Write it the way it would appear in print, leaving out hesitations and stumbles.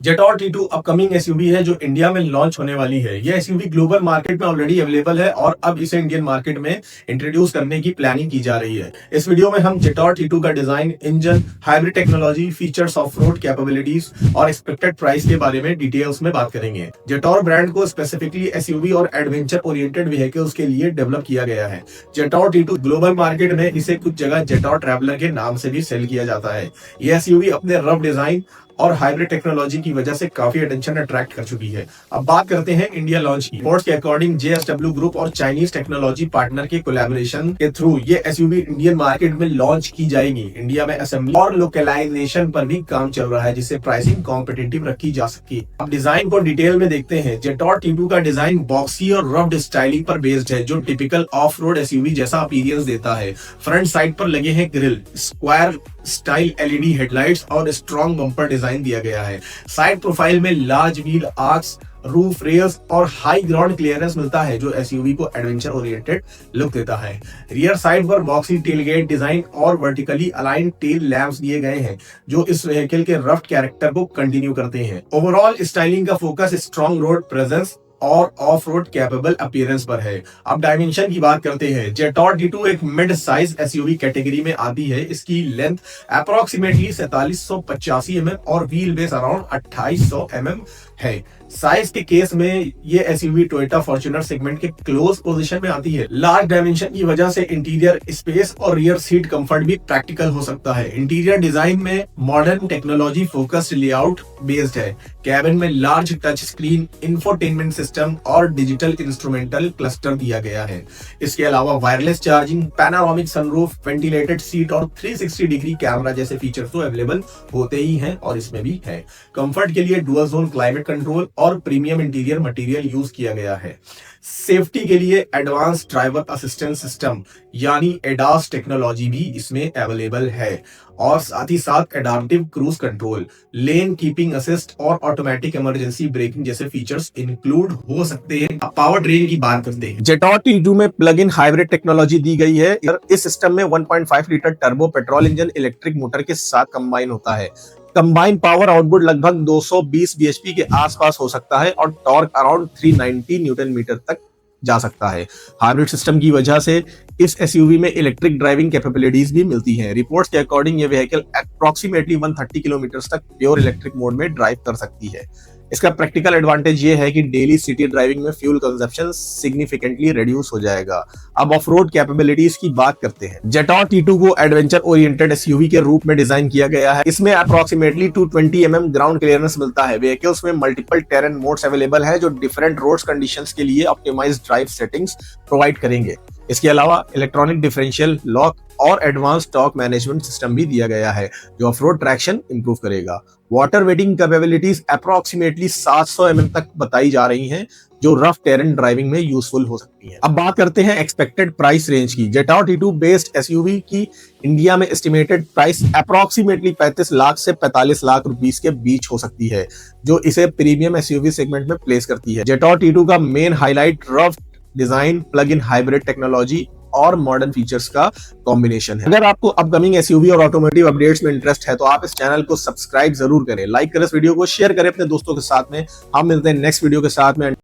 जेटॉर T2 upcoming SUV है जो India में लॉन्च होने वाली है। यह एसयूवी ग्लोबल मार्केट में ऑलरेडी अवेलेबल है और अब इसे इंडियन मार्केट में इंट्रोड्यूस करने की प्लानिंग की जा रही है। इस वीडियो में हम जेटॉर T2 का design, engine, hybrid technology, features, of road capabilities और एक्सपेक्टेड प्राइस के बारे में डिटेल्स में बात करेंगे। जेटॉर ब्रांड को स्पेसिफिकली एसयूवी और एडवेंचर ओरिएंटेड व्हीकल्स के लिए डेवलप किया गया है। जेटॉर T2 ग्लोबल मार्केट में इसे कुछ जगह जेटॉर ट्रैवलर के नाम से भी सेल किया जाता है। यह एसयूवी अपने रफ डिजाइन और हाइब्रिड टेक्नोलॉजी की वजह से काफी अटेंशन अट्रैक्ट कर चुकी है। अब बात करते हैं इंडिया लॉन्च की। रिपोर्ट्स के अकॉर्डिंग JSW ग्रुप और चाइनीज टेक्नोलॉजी पार्टनर के कोलैबोरेशन के थ्रू ये एसयूवी इंडियन मार्केट में लॉन्च की जाएगी। इंडिया में असेंबली और लोकलाइजेशन पर भी काम चल रहा है जिससे प्राइसिंग कॉम्पिटिटिव रखी जा सके। अब डिजाइन को डिटेल में देखते हैं। जेटॉर T2 का डिजाइन बॉक्सी और रफ स्टाइलिंग पर बेस्ड है जो टिपिकल ऑफ रोड एसयूवी जैसा अपीयरेंस देता है। फ्रंट साइड पर लगे हैं grill, square style LED headlights और स्ट्रॉन्ग बम्पर डिजाइन दिया गया है। साइड प्रोफाइल में large wheel arcs, roof rails और हाई ग्राउंड क्लियरेंस मिलता है जो एसयूवी को एडवेंचर ओरिएंटेड लुक देता है। रियर साइड पर बॉक्सी टेलगेट डिजाइन और वर्टिकली अलाइंड टेल लैंप्स दिए गए हैं जो इस व्हीकल के रफ कैरेक्टर को कंटिन्यू करते हैं। ओवरऑल स्टाइलिंग का फोकस स्ट्रॉन्ग रोड प्रेजेंस और ऑफ रोड कैपेबल अपीयरेंस पर है। अब डायमेंशन की बात करते हैं। जेटॉर T2 एक मिड साइज एसयूवी कैटेगरी में आती है। इसकी लेंथ अप्रोक्सीमेटली 4785 mm और व्हील बेस अराउंड 2800 mm है। साइज के केस में ये एसयूवी टोयोटा फॉर्च्यूनर सेगमेंट के क्लोज पोजीशन में आती है। लार्ज डायमेंशन की वजह से इंटीरियर स्पेस और रियर सीट कंफर्ट भी प्रैक्टिकल हो सकता है। इंटीरियर डिजाइन में modern technology focused layout based है। कैबिन में large touch screen, infotainment system और डिजिटल इंस्ट्रूमेंटल क्लस्टर दिया गया है। इसके अलावा wireless charging, panoramic sunroof, ventilated seat और 360 डिग्री कैमरा जैसे फीचर्स तो अवेलेबल होते ही हैं और इसमें भी है। कंफर्ट के लिए डुअल जोन क्लाइमेट कंट्रोल और प्रीमियम इंटीरियर मटेरियल यूज किया गया है। सेफ्टी के लिए एडवांस ड्राइवर असिस्टेंस सिस्टम यानी एडास टेक्नोलॉजी भी इसमें अवेलेबल है और साथ ही साथ एडाप्टिव क्रूज कंट्रोल, लेन कीपिंग असिस्ट और ऑटोमेटिक इमरजेंसी ब्रेकिंग जैसे फीचर्स इंक्लूड हो सकते हैं। पावर ट्रेन की बात करते हैं। जेटॉर T2 में प्लग इन हाइब्रिड टेक्नोलॉजी दी गई है। इस सिस्टम में 1.5 litre turbo petrol engine electric motor के साथ कंबाइन होता है। कंबाइन पावर आउटपुट लगभग 220 bhp के आसपास हो सकता है और टॉर्क अराउंड 390 न्यूटन मीटर तक जा सकता है। हाइब्रिड सिस्टम की वजह से इस एसयूवी में इलेक्ट्रिक ड्राइविंग कैपेबिलिटीज भी मिलती हैं। रिपोर्ट्स के अकॉर्डिंग ये व्हीकल अप्रोक्सीमेटली 130 किलोमीटर तक प्योर इलेक्ट्रिक मोड में ड्राइव कर सकती है। इसका प्रैक्टिकल एडवांटेज ये है कि डेली सिटी ड्राइविंग में फ्यूल कंजप्शन सिग्निफिकेंटली रिड्यूस हो जाएगा। अब ऑफ रोड कैपेबिलिटीज की बात करते हैं। जेटॉर T2 को एडवेंचर ओरिएंटेड एसयूवी के रूप में डिजाइन किया गया है। इसमें अप्रोक्सीमेटली 220 mm ग्राउंड क्लियरेंस मिलता है। व्हीकल्स में मल्टीपल टेरेन मोड्स अवेलेबल है जो डिफरेंट रोड कंडीशंस के लिए ऑप्टिमाइज्ड ड्राइव सेटिंग्स प्रोवाइड करेंगे। इसके अलावा इलेक्ट्रॉनिक डिफरेंशियल लॉक और एडवांस टॉर्क मैनेजमेंट सिस्टम भी दिया गया है जो ऑफ रोड ट्रैक्शन इंप्रूव करेगा। Water waiting capabilities approximately 700 mm तक बताई जा रही हैं जो रफ टेरेन ड्राइविंग में यूजफुल हो सकती है। अब बात करते हैं एक्सपेक्टेड प्राइस रेंज की। जेटॉर T2 बेस्ड एसयूवी की इंडिया में एस्टिमेटेड प्राइस अप्रोक्सीमेटली 35 लाख से 45 लाख रुपीस के बीच हो सकती है जो इसे प्रीमियम एसयूवी सेगमेंट में प्लेस करती है। जेटॉर T2 का main highlight rough design, plug in hybrid technology और मॉडर्न फीचर्स का कॉम्बिनेशन है। अगर आपको अपकमिंग एसयूवी और ऑटोमोटिव अपडेट्स में इंटरेस्ट है तो आप इस चैनल को सब्सक्राइब जरूर करें, लाइक करें, इस वीडियो को शेयर करें अपने दोस्तों के साथ में। हम मिलते हैं नेक्स्ट वीडियो के साथ में।